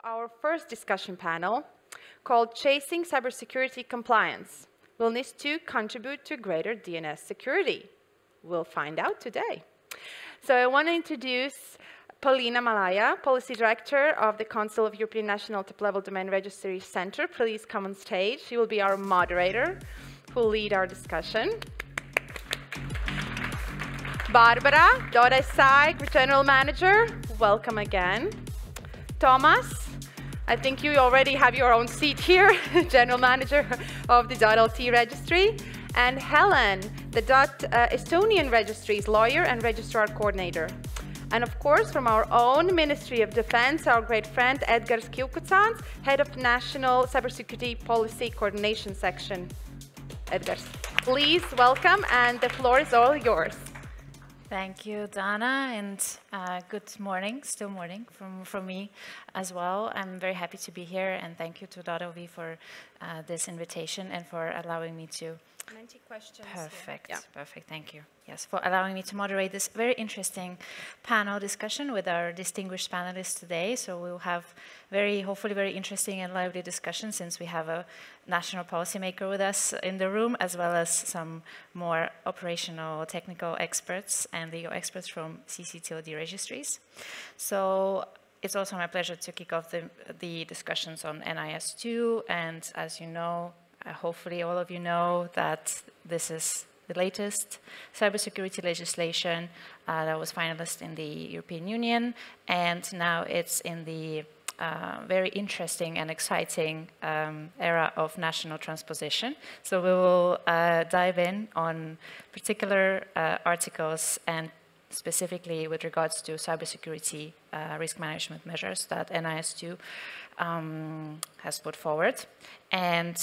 our first discussion panel called Chasing Cybersecurity Compliance. Will NIS2 contribute to greater DNS security? We'll find out today. So I want to introduce Polina, Malaja, Policy Director of the Council of European National Top-Level Domain Registry CENTR. Please come on stage. She will be our moderator who will lead our discussion. Barbara Doresai, General Manager, welcome again. Tomas, I think you already have your own seat here, General Manager of the .LT Registry. And Helen, the Estonian Registries Lawyer and Registrar Coordinator. And of course, from our own Ministry of Defense, our great friend Edgars Kilkutsans, Head of National Cybersecurity Policy Coordination Section. Edgars, please welcome, and the floor is all yours. Thank you, Dana, and good morning, still morning from me as well. I'm very happy to be here, and thank you to .LV for this invitation and for allowing me to... 90 questions. Perfect, yeah. Perfect, thank you. Yes, for allowing me to moderate this very interesting panel discussion with our distinguished panelists today. So we'll have hopefully very interesting and lively discussion, since we have a national policymaker with us in the room, as well as some more operational technical experts and legal experts from CENTR registries. So it's also my pleasure to kick off the discussions on NIS2, and as you know, hopefully all of you know that this is the latest cybersecurity legislation that was finalized in the European Union, and now it's in the very interesting and exciting era of national transposition. So we will dive in on particular articles, and specifically with regards to cybersecurity risk management measures that NIS2 has put forward. And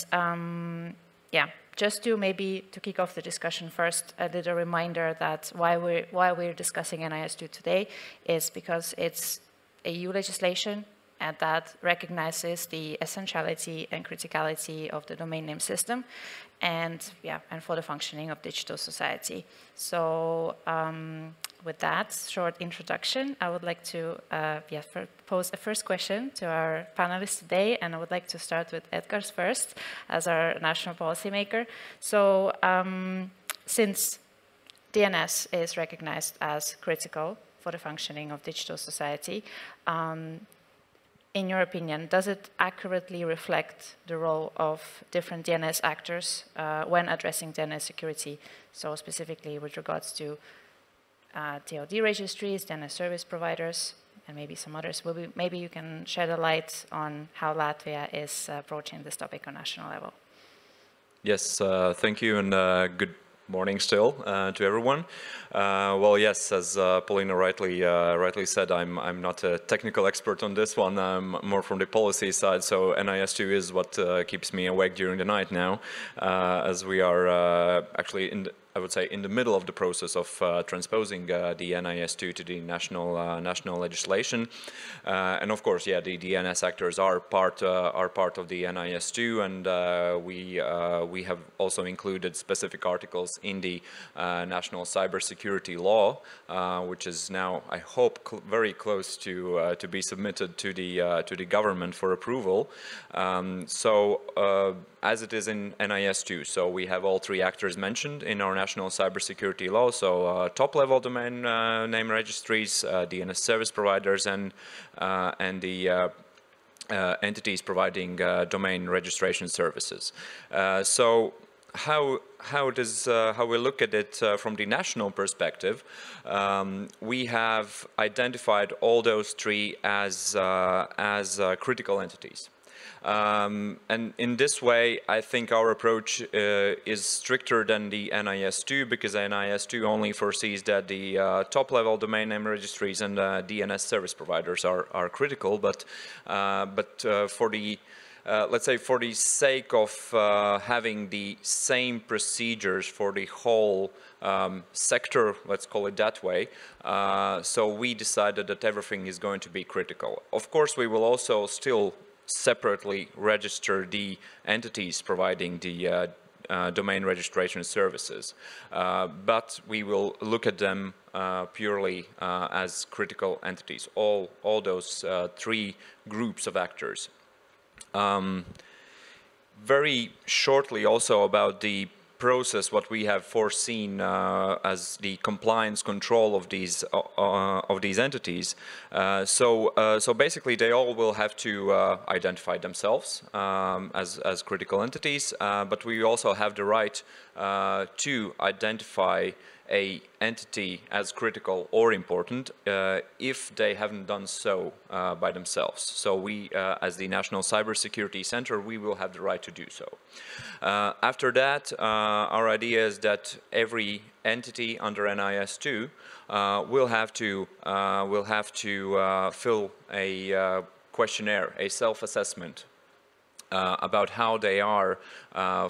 yeah, just to maybe to kick off the discussion first, a little reminder that why we're discussing NIS2 today is because it's EU legislation, and that recognizes the essentiality and criticality of the domain name system, and for the functioning of digital society. So with that short introduction, I would like to pose a first question to our panelists today, and I would like to start with Edgars first, as our national policymaker. So since DNS is recognized as critical for the functioning of digital society, in your opinion, does it accurately reflect the role of different DNS actors when addressing DNS security? So specifically with regards to DoD registries, DNS service providers, and maybe some others. Maybe you can shed a light on how Latvia is approaching this topic on national level. Yes, thank you, and good morning still to everyone. Well, yes, as Polina rightly said, I'm not a technical expert on this one. I'm more from the policy side, so NIS2 is what keeps me awake during the night now, as we are actually I would say in the middle of the process of transposing the NIS2 to the national legislation, and of course, yeah, the DNS actors are part of the NIS2, and we have also included specific articles in the national cybersecurity law, which is now, I hope, very close to be submitted to the government for approval. As it is in NIS2, so we have all three actors mentioned in our national cybersecurity law, so top-level domain name registries, DNS service providers, and the entities providing domain registration services. So how we look at it from the national perspective, we have identified all those three as critical entities. And in this way, I think our approach is stricter than the NIS2, because NIS2 only foresees that the top-level domain name registries and DNS service providers are critical. But for the let's say, for the sake of having the same procedures for the whole sector, let's call it that way, so we decided that everything is going to be critical. Of course, we will also still separately register the entities providing the domain registration services. But we will look at them purely as critical entities, all those three groups of actors. Very shortly also about the process, what we have foreseen as the compliance control of these entities. So basically, they all will have to identify themselves as critical entities, but we also have the right to identify a entity as critical or important if they haven't done so by themselves. So we, as the National Cybersecurity Center, we will have the right to do so. After that, our idea is that every entity under NIS2 will have to fill a questionnaire, a self-assessment about how they are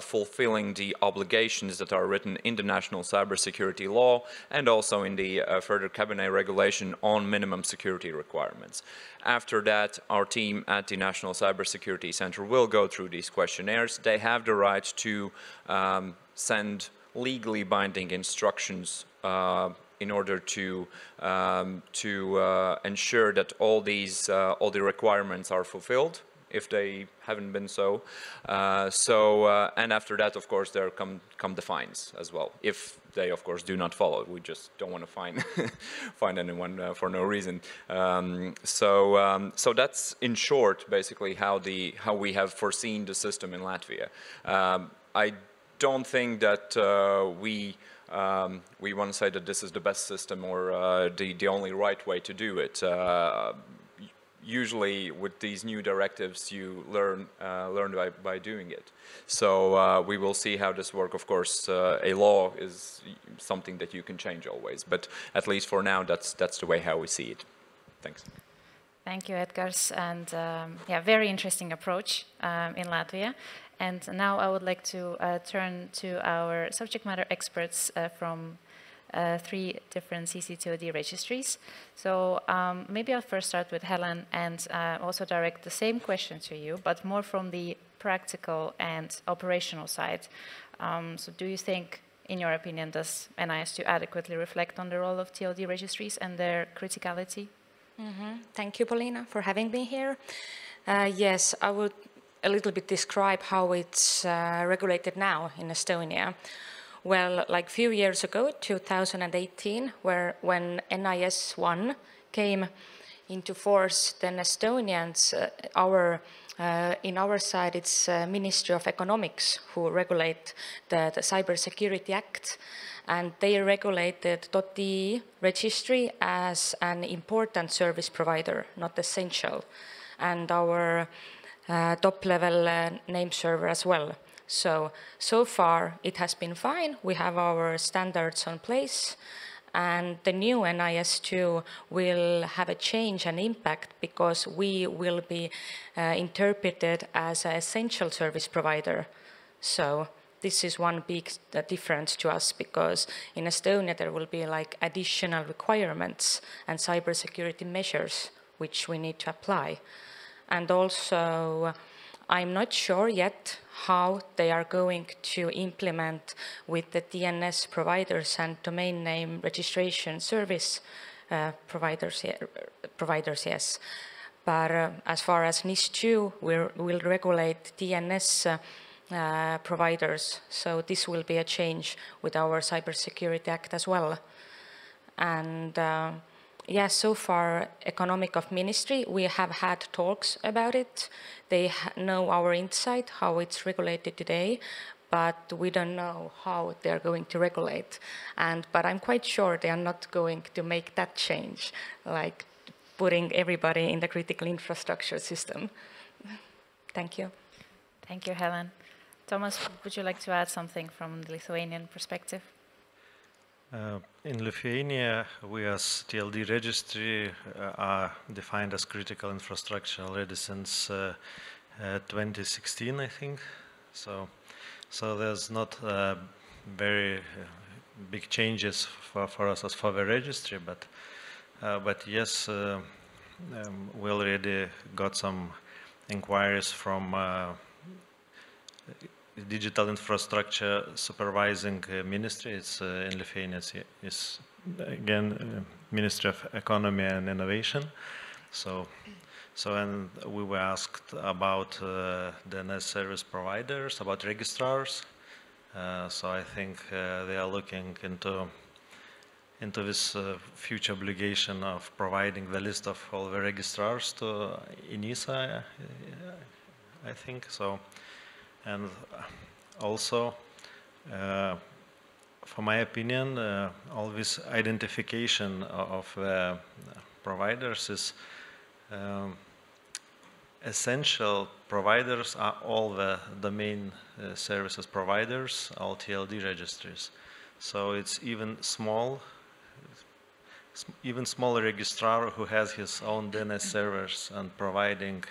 fulfilling the obligations that are written in the national cybersecurity law and also in the further cabinet regulation on minimum security requirements. After that, our team at the National Cybersecurity Center will go through these questionnaires. They have the right to send legally binding instructions in order to ensure that all the requirements are fulfilled, if they haven't been so. And after that, of course, there come the fines as well, if they, of course, do not follow. We just don't want to fine anyone for no reason. So that's, in short, basically how we have foreseen the system in Latvia. I don't think that we want to say that this is the best system or the only right way to do it. Usually with these new directives you learn by doing it. So we will see how this works. Of course, a law is something that you can change always, but at least for now that's the way how we see it. Thanks. Thank you, Edgars, and yeah, very interesting approach in Latvia. And now I would like to turn to our subject matter experts from 3 different CC2D registries. So maybe I'll first start with Helen and also direct the same question to you, but more from the practical and operational side. So do you think, in your opinion, does NIS2 adequately reflect on the role of TOD registries and their criticality? Thank you, Polina, for having me here. Yes, I would a little bit describe how it's regulated now in Estonia. Well, like a few years ago, 2018, when NIS1 came into force, then Estonians, in our side, it's Ministry of Economics who regulate the Cybersecurity Act, and they regulated .de registry as an important service provider, not essential, and our top-level name server as well. So far it has been fine. We have our standards in place, and the new NIS2 will have a change and impact because we will be interpreted as an essential service provider. So this is one big difference to us, because in Estonia there will be like additional requirements and cybersecurity measures which we need to apply. And also, I'm not sure yet how they are going to implement with the DNS providers and domain name registration service providers, yes. But as far as NIS2, we'll regulate DNS providers, so this will be a change with our Cybersecurity Act as well. And yeah, so far, Economic of Ministry, we have had talks about it. They know our insight, how it's regulated today, but we don't know how they're going to regulate. But I'm quite sure they are not going to make that change, like putting everybody in the critical infrastructure system. Thank you. Thank you, Helen. Tomas, would you like to add something from the Lithuanian perspective? In Lithuania, we as TLD registry are defined as critical infrastructure already since 2016, I think. So there's not very big changes for us as for the registry, but yes, we already got some inquiries from digital infrastructure supervising ministry. It's in Lithuania. It's again Ministry of Economy and Innovation. So and we were asked about DNS service providers, about registrars. So I think they are looking into this future obligation of providing the list of all the registrars to NIS, I think so. And also, for my opinion, all this identification of providers is essential. Providers are all the domain services providers, all TLD registries. So it's even smaller registrar who has his own DNS servers and providing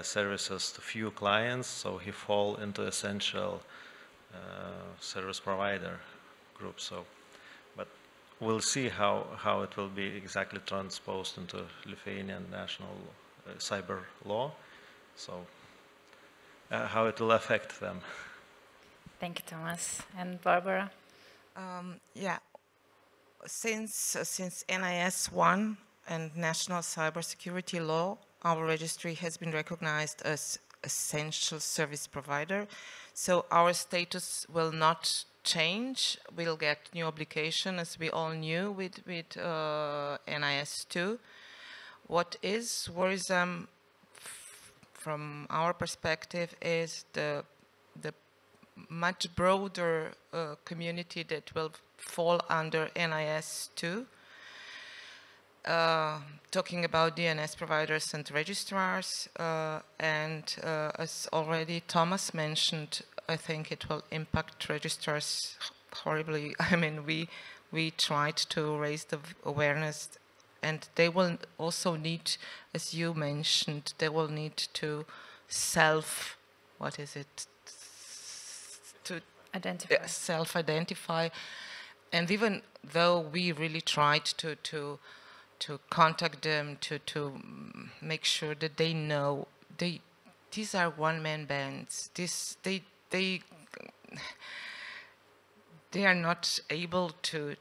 services to few clients, so he fall into essential service provider group. So, but we'll see how it will be exactly transposed into Lithuanian national cyber law. So, how it will affect them. Thank you, Tomas. And Barbara? Yeah, since NIS 1 and national cybersecurity law, our registry has been recognized as essential service provider. So our status will not change. We'll get new obligation, as we all knew with NIS 2. What is worrisome from our perspective is the much broader community that will fall under NIS 2. Talking about DNS providers and registrars, and as already Tomas mentioned, I think it will impact registrars horribly. I mean, we tried to raise the awareness, and they will also need, as you mentioned, they will need to self-identify. And even though we really tried to contact them, to make sure that they know these are one-man bands. They are not able to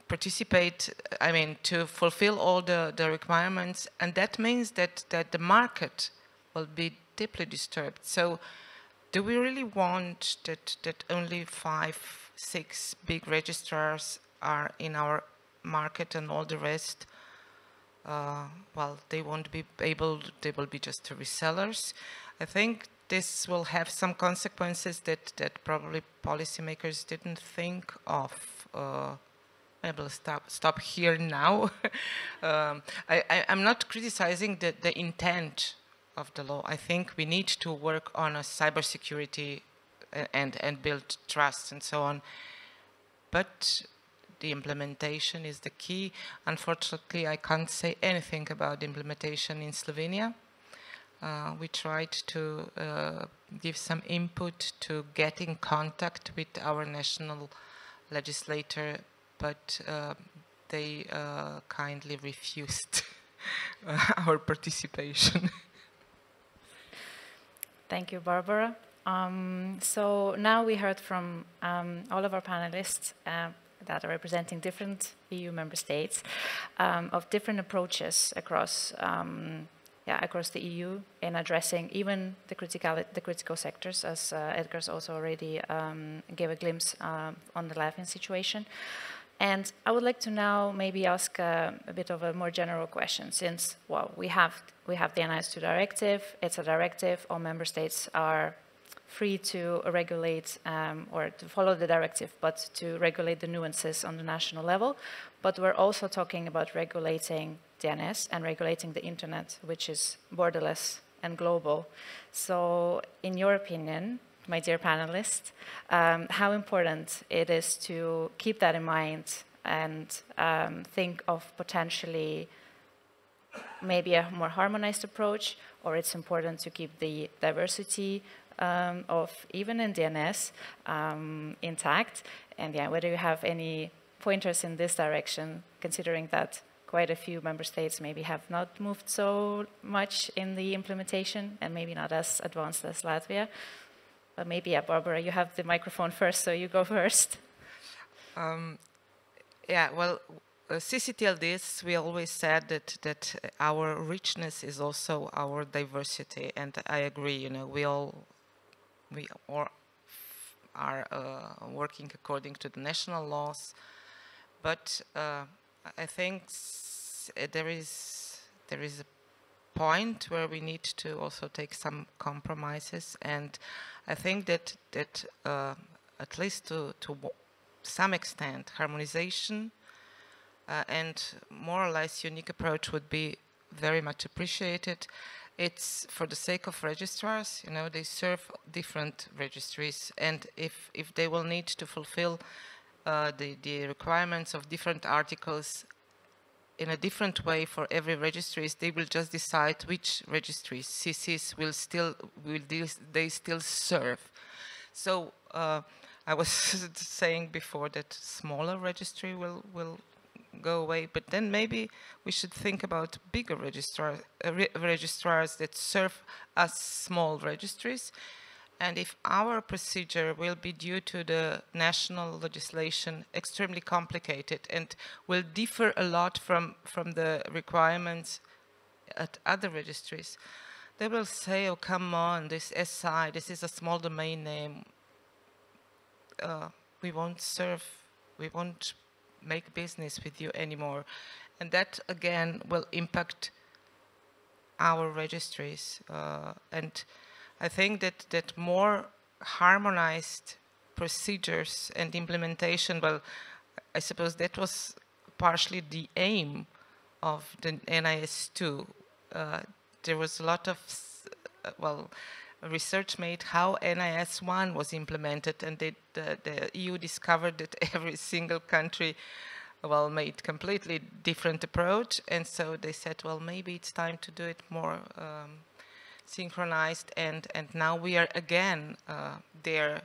participate, I mean, to fulfill all the requirements, and that means that the market will be deeply disturbed. So do we really want that only 5-6 big registrars are in our market and all the rest, well, they won't be able, they will be just resellers? I think this will have some consequences that probably policymakers didn't think of. I will stop here now. I'm not criticizing the intent of the law. I think we need to work on a cybersecurity and build trust and so on. But the implementation is the key. Unfortunately, I can't say anything about the implementation in Slovenia. We tried to give some input to get in contact with our national legislator, but they kindly refused our participation. Thank you, Barbara. So now we heard from all of our panelists that are representing different EU member states of different approaches across across the EU in addressing even the critical sectors, as Edgar's also already gave a glimpse on the Latvian situation. And I would like to now maybe ask a bit of a more general question, since, well, we have the NIS2 directive. It's a directive. All member states are free to regulate or to follow the directive, but to regulate the nuances on the national level. But we're also talking about regulating DNS and regulating the internet, which is borderless and global. So in your opinion, my dear panelists, how important it is to keep that in mind and think of potentially maybe a more harmonized approach, or it's important to keep the diversity of even in DNS intact? And yeah, whether you have any pointers in this direction, considering that quite a few member states maybe have not moved so much in the implementation and maybe not as advanced as Latvia. But maybe, yeah, Barbara, you have the microphone first, so you go first. Yeah, well, CCTLDs, we always said that our richness is also our diversity, and I agree. You know, we all are working according to the national laws, but I think there is a point where we need to also take some compromises, and I think that at least to some extent harmonization and more or less unique approach would be very much appreciated. It's for the sake of registrars, you know, they serve different registries, and if they will need to fulfill the requirements of different articles in a different way for every registries, they will just decide which registries, CCs, they still serve. So I was saying before that smaller registry will go away, but then maybe we should think about bigger registrars that serve as small registries. And if our procedure will be, due to the national legislation, extremely complicated and will differ a lot from the requirements at other registries, they will say, oh, come on, this SI, this is a small domain name. We won't make business with you anymore. And that, again, will impact our registries. And I think that more harmonized procedures and implementation, well, I suppose that was partially the aim of the NIS2. There was a lot of, research made how NIS1 was implemented, and the EU discovered that every single country, well, made completely different approach, and so they said, well, maybe it's time to do it more synchronized, and now we are again there.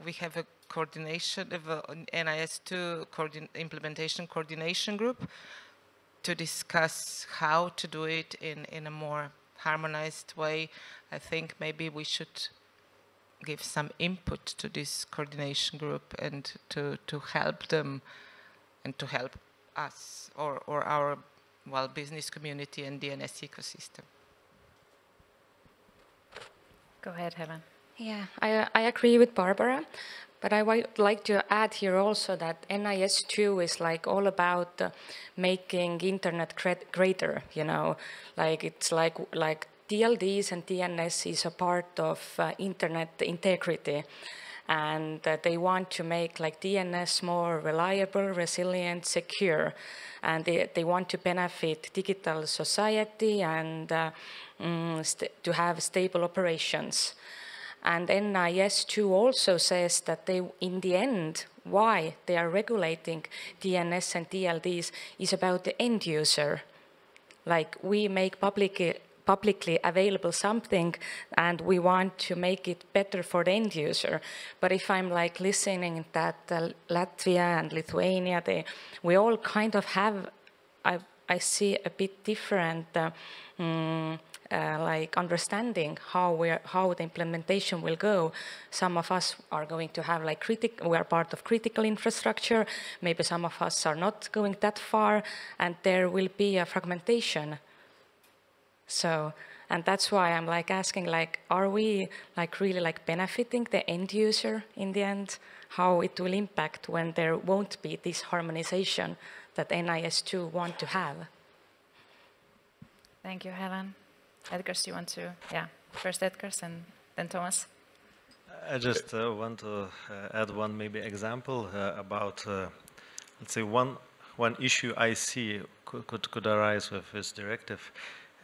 We have a coordination of NIS2 implementation coordination group to discuss how to do it in a more harmonized way. I think maybe we should give some input to this coordination group and to help them and to help us or our, well, business community and DNS ecosystem. Go ahead, Helen. Yeah, I agree with Barbara, but I would like to add here also that NIS2 is like all about making internet greater, you know, like it's like DLDs and DNS is a part of internet integrity, and they want to make like DNS more reliable, resilient, secure, and they want to benefit digital society and to have stable operations. And NIS2 also says that they, in the end, why they are regulating DNS and DLDs is about the end user. Like we make publicly available something and we want to make it better for the end user. But if I'm like listening that Latvia and Lithuania, we all kind of have, I see a bit different like understanding how the implementation will go. Some of us are going to have like we are part of critical infrastructure. Maybe some of us are not going that far, and there will be a fragmentation. So, and that's why I'm like asking, like, are we like really like benefiting the end user in the end? How it will impact when there won't be this harmonization that NIS2 want to have? Thank you, Helen. Edgars, do you want to? Yeah, first Edgars and then Tomas. I just want to add one maybe example about, let's say, one issue I see could arise with this directive.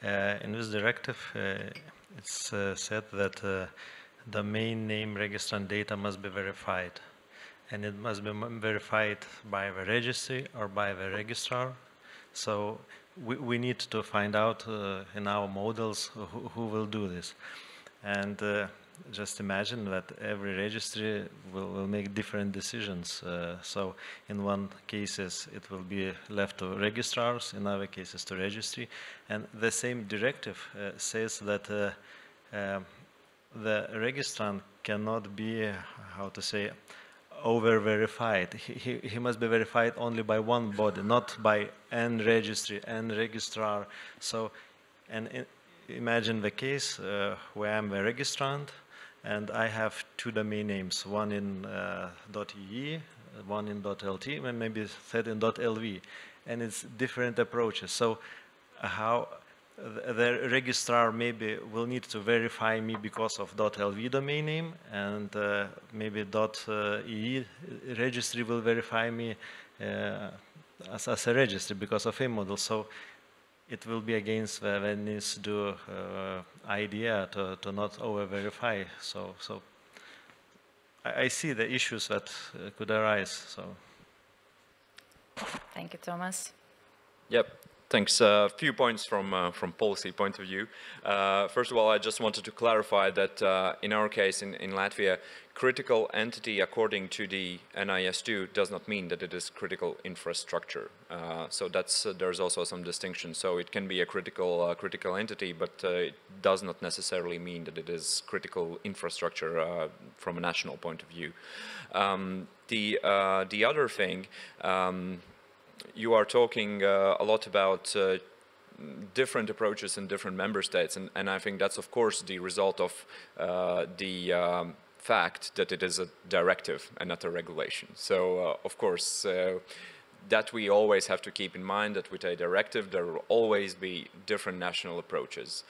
In this directive, it's said that domain name, registrant data must be verified, and it must be verified by the registry or by the registrar. So we need to find out in our models who will do this. And just imagine that every registry will make different decisions. So in one cases it will be left to registrars, in other cases to registry. And the same directive says that the registrant cannot be, how to say, over-verified. He must be verified only by one body, not by n registry, n registrar. So, and imagine the case where I'm the registrant, and I have two domain names, one in .ee, one in .lt, and maybe third in .lv, and it's different approaches. So how the registrar maybe will need to verify me because of .lv domain name, and maybe .ee registry will verify me as a registry because of a model. So it will be against the NIS idea to not over-verify. So I see the issues that could arise. So. Thank you, Tomas. Yep. Thanks. A few points from policy point of view. First of all, I just wanted to clarify that in our case in Latvia, critical entity according to the NIS2 does not mean that it is critical infrastructure. So there's also some distinction. So it can be a critical entity, but it does not necessarily mean that it is critical infrastructure from a national point of view. The other thing. You are talking a lot about different approaches in different member states, and I think that's of course the result of the fact that it is a directive and not a regulation. So of course that we always have to keep in mind that with a directive there will always be different national approaches.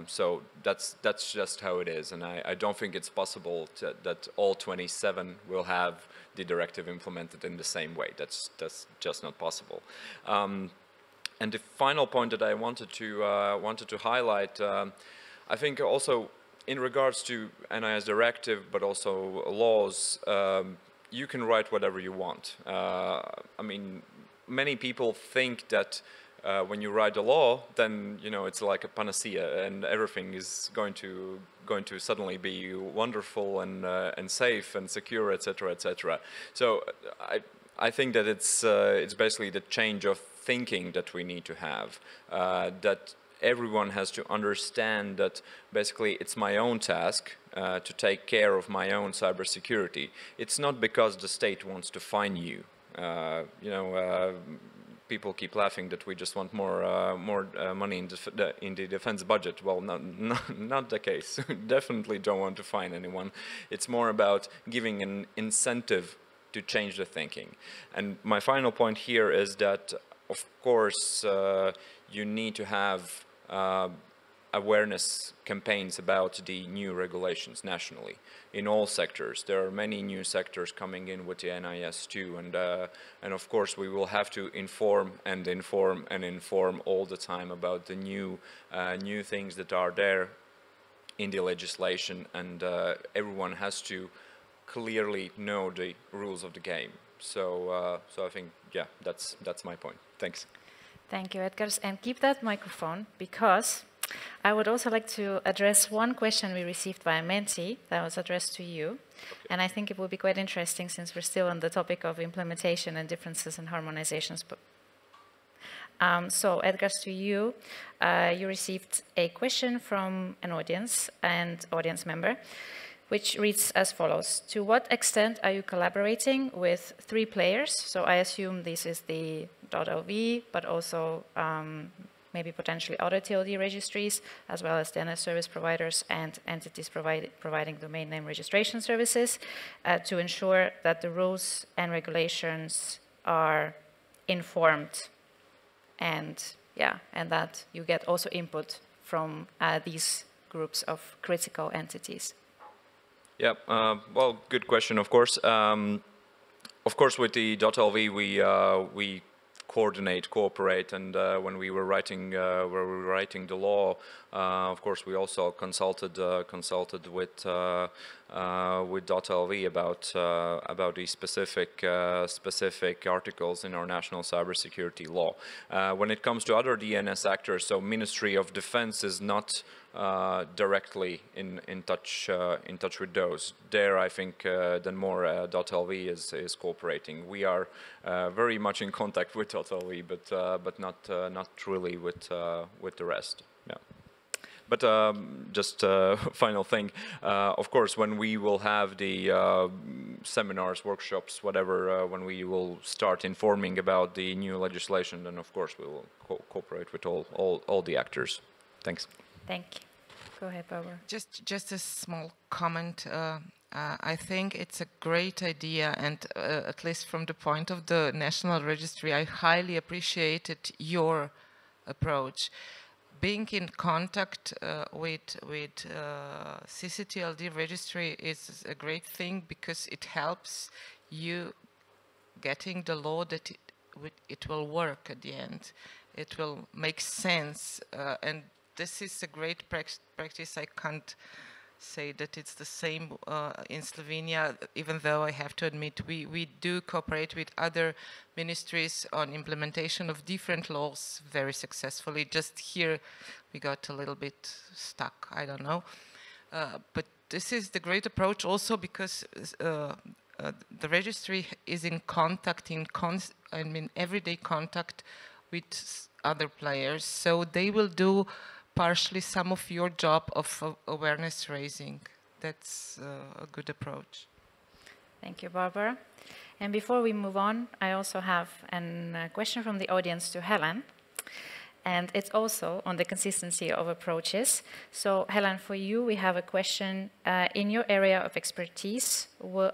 So that's just how it is, and I don't think it's possible that all 27 will have the directive implemented in the same way. That's just not possible. And the final point that I wanted to highlight, I think also in regards to NIS directive, but also laws, you can write whatever you want. I mean, many people think that when you write a law, then it's like a panacea, and everything is going to suddenly be wonderful and safe and secure, etc., etc. So I think that it's basically the change of thinking that we need to have. That everyone has to understand that basically it's my own task to take care of my own cybersecurity. It's not because the state wants to fine you. People keep laughing that we just want more money in the defense budget. Well, not the case. Definitely don't want to fine anyone. It's more about giving an incentive to change the thinking. And my final point here is that, of course, you need to have awareness campaigns about the new regulations nationally in all sectors. There are many new sectors coming in with the NIS2, and of course we will have to inform all the time about the new things that are there in the legislation, and everyone has to clearly know the rules of the game. So I think, yeah, that's my point. Thanks. Thank you, Edgars, and keep that microphone, because I would also like to address one question we received via Menti that was addressed to you, and I think it will be quite interesting since we're still on the topic of implementation and differences and harmonizations. So, Edgars, to you, you received a question from an audience member, which reads as follows: to what extent are you collaborating with 3 players? So I assume this is the .lv, but also maybe potentially other TLD registries, as well as DNS service providers and entities providing domain name registration services, to ensure that the rules and regulations are informed, and that you get also input from these groups of critical entities. Yeah, well, good question, of course. Of course, with the .lv, we cooperate, and when we were writing the law, of course, we also consulted with .lv about the specific articles in our national cybersecurity law. When it comes to other DNS actors, so Ministry of Defense is not directly in touch with those. There, I think then more .lv is cooperating. We are very much in contact with .lv, but not really with the rest. Yeah. But just final thing, of course, when we will have the seminars, workshops, whatever, when we will start informing about the new legislation, then of course we will cooperate with all the actors. Thanks. Thank you. Go ahead, Barbara. Just a small comment. I think it's a great idea, and at least from the point of the National Registry, I highly appreciated your approach. Being in contact with CENTR.LV registry is a great thing because it helps you getting the law that it will work at the end. It will make sense, and this is a great practice. I can't say that it's the same in Slovenia, even though I have to admit we do cooperate with other ministries on implementation of different laws very successfully. Just here we got a little bit stuck, I don't know. But this is the great approach also because the registry is in contact, everyday contact with other players, so they will do partially some of your job of awareness raising. That's a good approach. Thank you, Barbara. And before we move on, I also have a question from the audience to Helen. And it's also on the consistency of approaches. So Helen, for you, we have a question. In your area of expertise,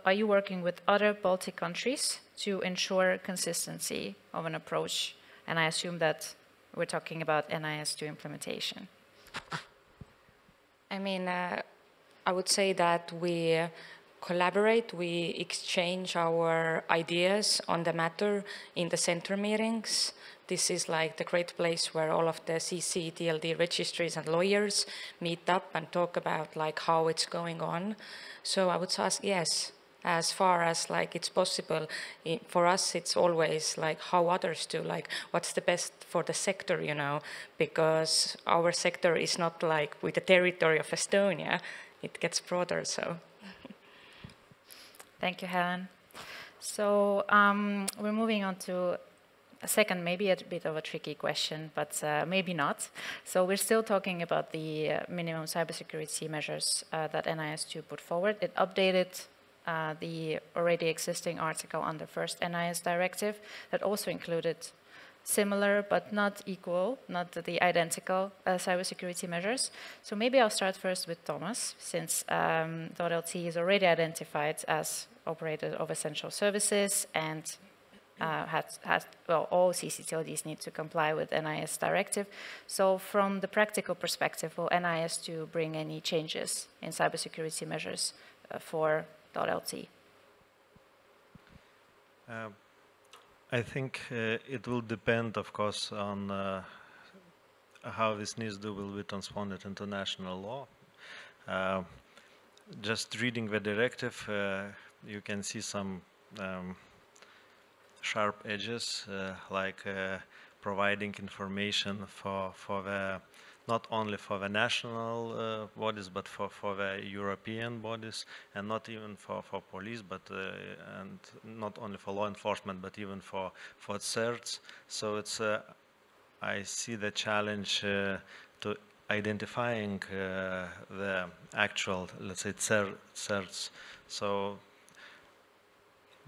are you working with other Baltic countries to ensure consistency of an approach? And I assume that we're talking about NIS2 implementation. I mean, I would say that we collaborate, we exchange our ideas on the matter in the CENTR meetings. This is like the great place where all of the CENTR.LV registries and lawyers meet up and talk about like how it's going on. So I would ask, yes, as far as like it's possible. For us, it's always like how others do, like what's the best for the sector, you know, because our sector is not like with the territory of Estonia, it gets broader, so. Thank you, Helen. So we're moving on to a second, maybe a bit of a tricky question, but maybe not. So we're still talking about the minimum cybersecurity measures that NIS2 put forward. It updated the already existing article on the first NIS directive that also included similar but not equal, not the identical cybersecurity measures. So maybe I'll start first with Tomas, since .LT is already identified as operator of essential services and well, all CCTLDs need to comply with NIS directive. So from the practical perspective, will NIS2 bring any changes in cybersecurity measures for .LT? I think it will depend, of course, on how this NIS2 will be transponded into national law. Just reading the directive, you can see some sharp edges, like providing information for the not only for the national bodies, but for the European bodies, and not even for police, but and not only for law enforcement, but even for CERTs. So it's I see the challenge to identifying the actual, let's say, CERTs. So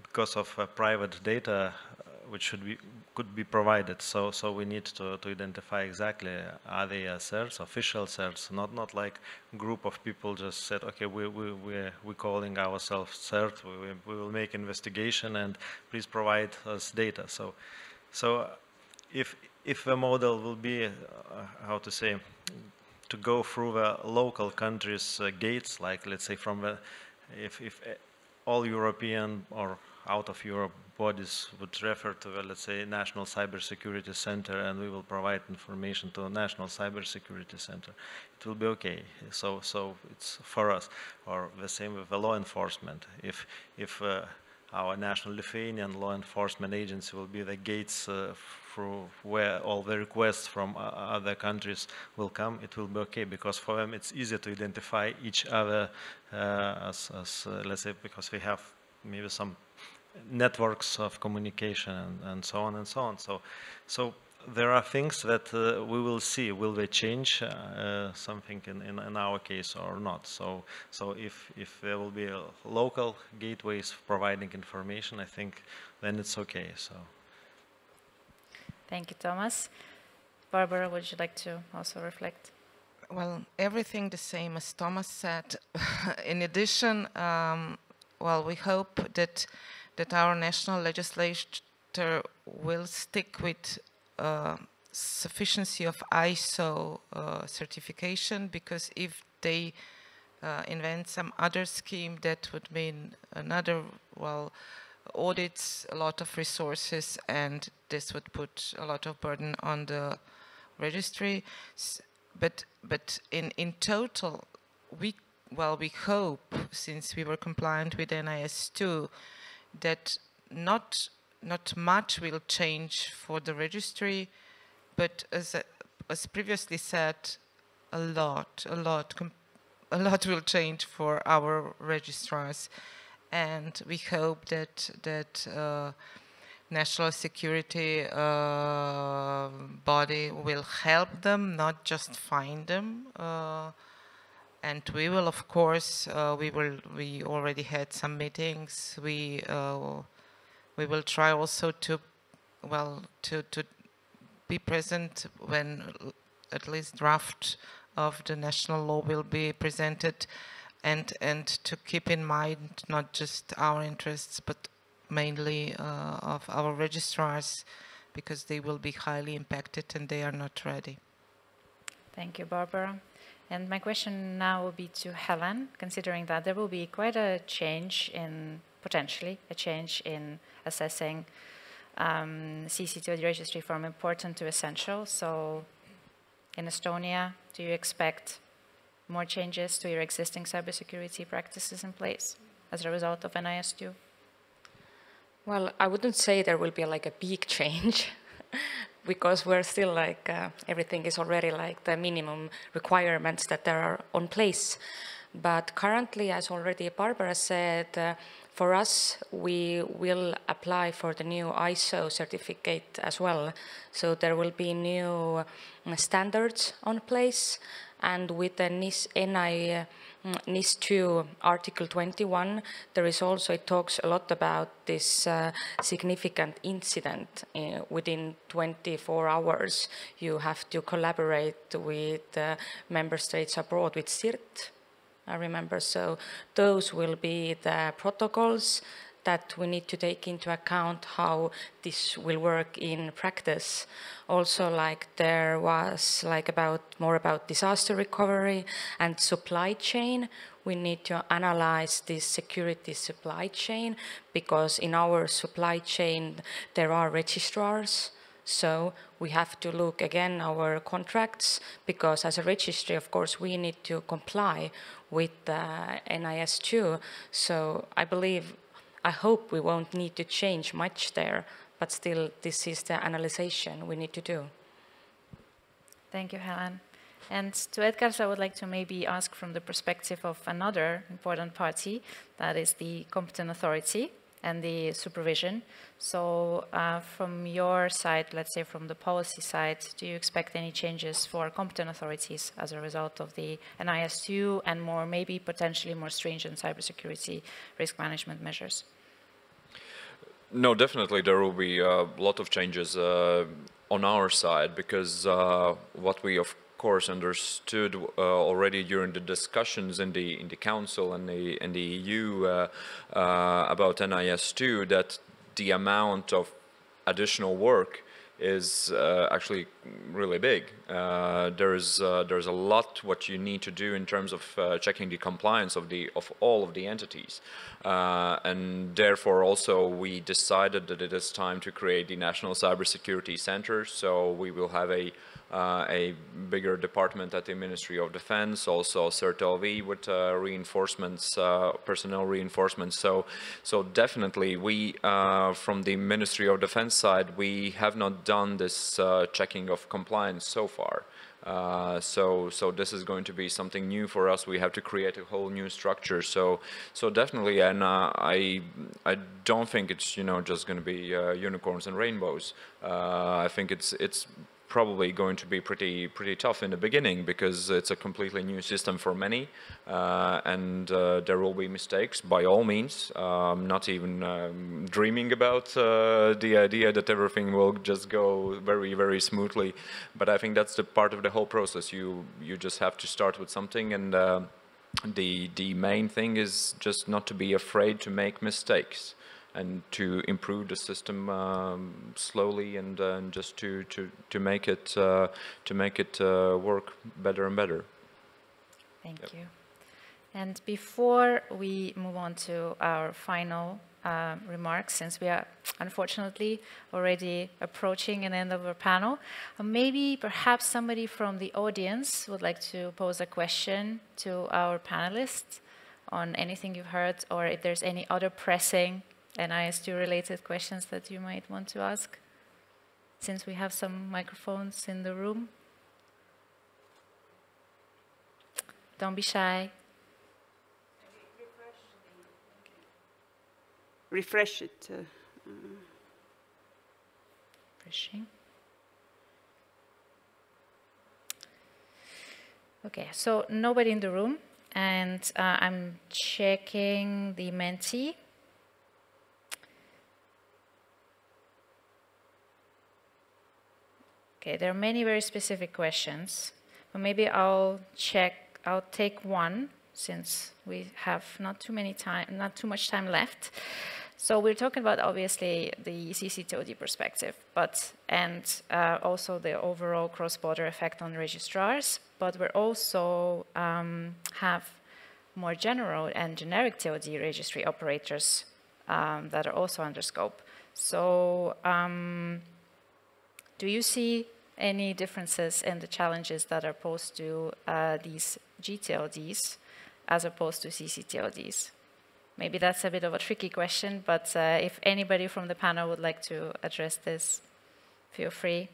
because of private data, which could be provided, so we need to identify exactly, are they CERTs, official CERTs, not like group of people just said, okay, we're calling ourselves CERT, we will make investigation and please provide us data. So if the model will be how to say, to go through the local countries' gates, like let's say from the if all European or out of Europe bodies would refer to the, let's say, National Cybersecurity Center, and we will provide information to the National Cybersecurity Center, it will be okay. So it's for us. Or the same with the law enforcement. If our national Lithuanian law enforcement agency will be the gates through where all the requests from other countries will come, it will be okay, because for them it's easier to identify each other as let's say, because we have maybe some networks of communication and so on and so on. So there are things that we will see. Will they change something in our case or not? So if there will be local gateways providing information, I think then it's okay. So. Thank you, Tomas. Barbara, would you like to also reflect? Well, everything the same as Tomas said. In addition, well, we hope that our national legislator will stick with sufficiency of ISO certification, because if they invent some other scheme, that would mean another, well, audits, a lot of resources, and this would put a lot of burden on the registry. But in total, we hope, since we were compliant with NIS2, that not much will change for the registry, but as previously said, a lot will change for our registrars, and we hope that national security body will help them, not just find them. And we will, of course, we already had some meetings. We will try also to be present when at least draft of the national law will be presented, and to keep in mind not just our interests, but mainly of our registrars, because they will be highly impacted and they are not ready. Thank you, Barbara. And my question now will be to Helen, considering that there will be quite a change in, potentially, a change in assessing CC2 registry from important to essential. So in Estonia, do you expect more changes to your existing cybersecurity practices in place as a result of NIS2? Well, I wouldn't say there will be like a big change because we're still like, everything is already like the minimum requirements that there are on place. But currently, as already Barbara said, for us, we will apply for the new ISO certificate as well. So there will be new standards on place, and with the NIS2 Article 21, there is also, it talks a lot about this significant incident within 24 hours. You have to collaborate with member states abroad with CERT, I remember. So those will be the protocols that we need to take into account how this will work in practice. Also, like there was like more about disaster recovery and supply chain. We need to analyze this security supply chain, because in our supply chain there are registrars. So we have to look again our contracts, because as a registry, of course, we need to comply with NIS2. So I hope we won't need to change much there, but still this is the analyzation we need to do. Thank you, Helen. And to Edgars, I would like to maybe ask from the perspective of another important party, that is the competent authority and the supervision. So from your side, let's say from the policy side, do you expect any changes for competent authorities as a result of the NIS2 and more, maybe potentially more stringent cybersecurity risk management measures? No, definitely there will be a lot of changes on our side, because what we of course understood already during the discussions in the Council and the EU about NIS2, that the amount of additional work is actually really big. There's a lot what you need to do in terms of checking the compliance of all of the entities, and therefore also we decided that it is time to create the National Cybersecurity Center. So we will have a bigger department at the Ministry of Defense, also CERT.LV with reinforcements, personnel reinforcements. So definitely we, from the Ministry of Defense side, we have not done this checking of compliance so far. So this is going to be something new for us. We have to create a whole new structure. So definitely, and I don't think it's just going to be unicorns and rainbows. I think it's probably going to be pretty tough in the beginning because it's a completely new system for many, and there will be mistakes by all means. Not even dreaming about the idea that everything will just go very smoothly, but I think that's the part of the whole process. You just have to start with something, and the main thing is just not to be afraid to make mistakes and to improve the system slowly, and just to make it work better and better. Thank you. And before we move on to our final remarks, since we are unfortunately already approaching an end of our panel, maybe perhaps somebody from the audience would like to pose a question to our panelists on anything you've heard, or if there's any other pressing NIS2 related questions that you might want to ask, since we have some microphones in the room. Don't be shy. Refresh it. Refreshing. Okay, so nobody in the room, and I'm checking the Menti. Okay, there are many very specific questions, but maybe I'll take one, since we have not too much time left. So we're talking about obviously the CCTOD perspective, and also the overall cross-border effect on registrars, but we also have more general and generic TOD registry operators that are also under scope. So do you see any differences in the challenges that are posed to these GTODs as opposed to CCTODs? Maybe that's a bit of a tricky question, but if anybody from the panel would like to address this, feel free.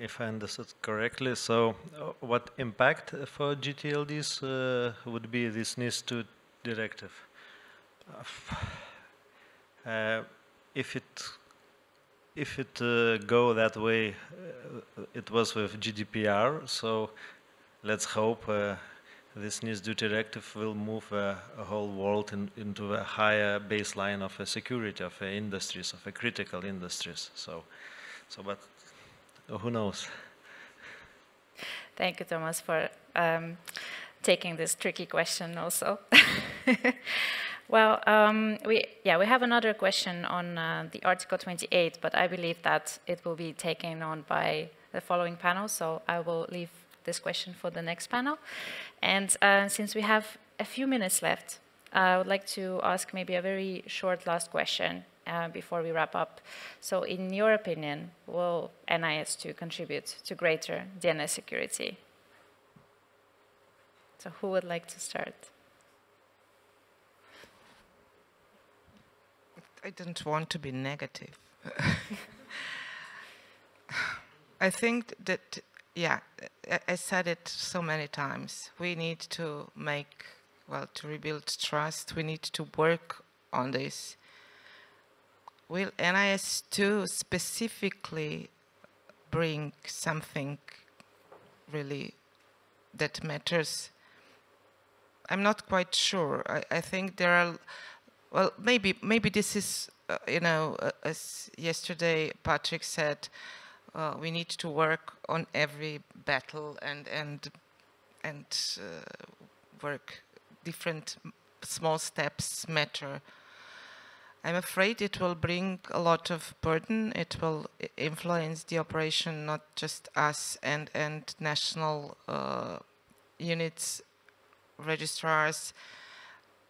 If I understood correctly, so what impact for GTLDs would be this NIS2 directive? If it go that way, it was with GDPR, so let's hope this NIS2 directive will move a whole world into a higher baseline of security of industries, of critical industries. So but who knows? Thank you, Tomas, for taking this tricky question also. Well, we have another question on the Article 28, but I believe that it will be taken on by the following panel, so I will leave this question for the next panel. And since we have a few minutes left, I would like to ask maybe a very short last question before we wrap up. So in your opinion, will NIS2 contribute to greater DNS security? So who would like to start? I don't want to be negative. I think that, yeah, I said it so many times. We need to to rebuild trust. We need to work on this. Will NIS2 specifically bring something really that matters? I'm not quite sure. I think there are, well, maybe this is, as yesterday Patrick said, we need to work on every battle and work. Different small steps matter. I'm afraid it will bring a lot of burden. It will influence the operation, not just us and national units, registrars.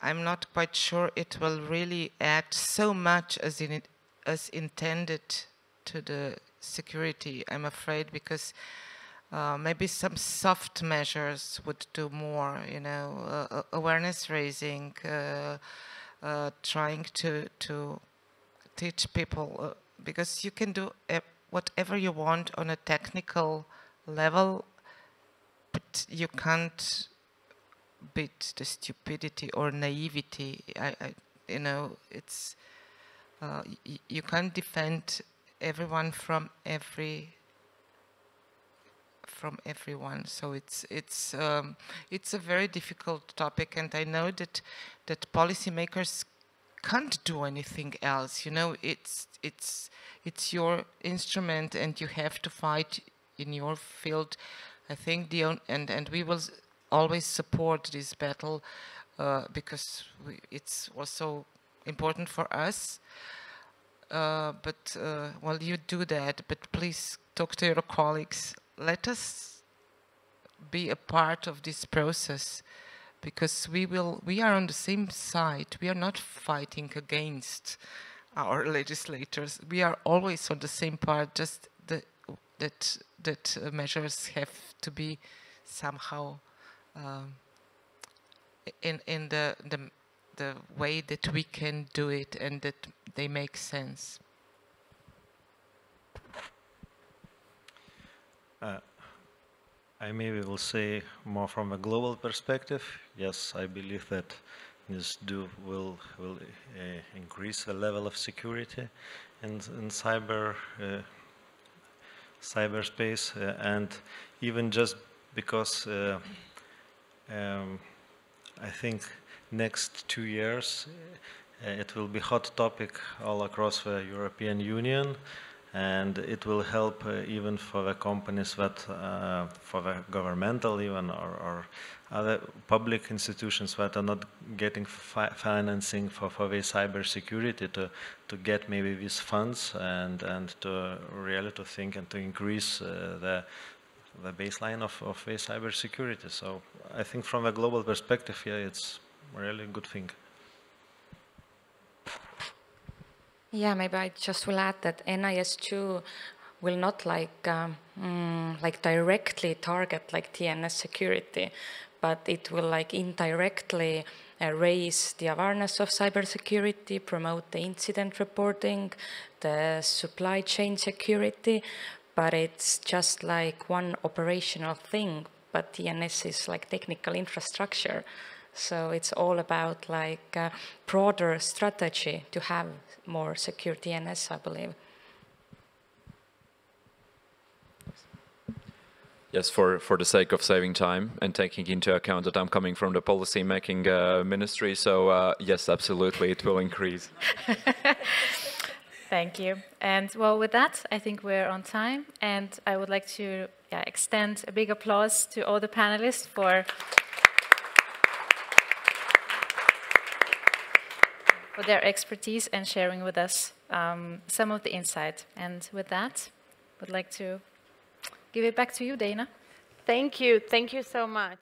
I'm not quite sure it will really add so much as intended to the security, I'm afraid, because maybe some soft measures would do more, awareness raising, trying to teach people, because you can do whatever you want on a technical level, but you can't beat the stupidity or naivety. You know, it's you can't defend everyone from everyone. So it's a very difficult topic, and I know that policymakers can't do anything else. You know, it's your instrument, and you have to fight in your field. I think and we will always support this battle because it's also important for us. But well, you do that, but please talk to your colleagues. Let us be a part of this process, because we are on the same side. We are not fighting against our legislators. We are always on the same part, just that measures have to be somehow in the way that we can do it and that they make sense. I maybe will say more from a global perspective. Yes, I believe that this will increase the level of security in cyberspace, and even just because I think next 2 years it will be hot topic all across the European Union. And it will help even for the companies that, for the governmental even or other public institutions that are not getting financing for the cybersecurity to get maybe these funds and to really to think and to increase the baseline of the cybersecurity. So I think from a global perspective, yeah, it's really a good thing. Yeah, maybe I just will add that NIS2 will not like directly target like DNS security, but it will like indirectly raise the awareness of cybersecurity, promote the incident reporting, the supply chain security, but it's just like one operational thing, but DNS is like technical infrastructure. So it's all about like a broader strategy to have more secure DNS, I believe. Yes, for the sake of saving time and taking into account that I'm coming from the policy-making ministry, so yes, absolutely, it will increase. Thank you. And well, with that, I think we're on time, and I would like to extend a big applause to all the panelists for their expertise and sharing with us some of the insight. And with that, I would like to give it back to you, Dana. Thank you. Thank you so much.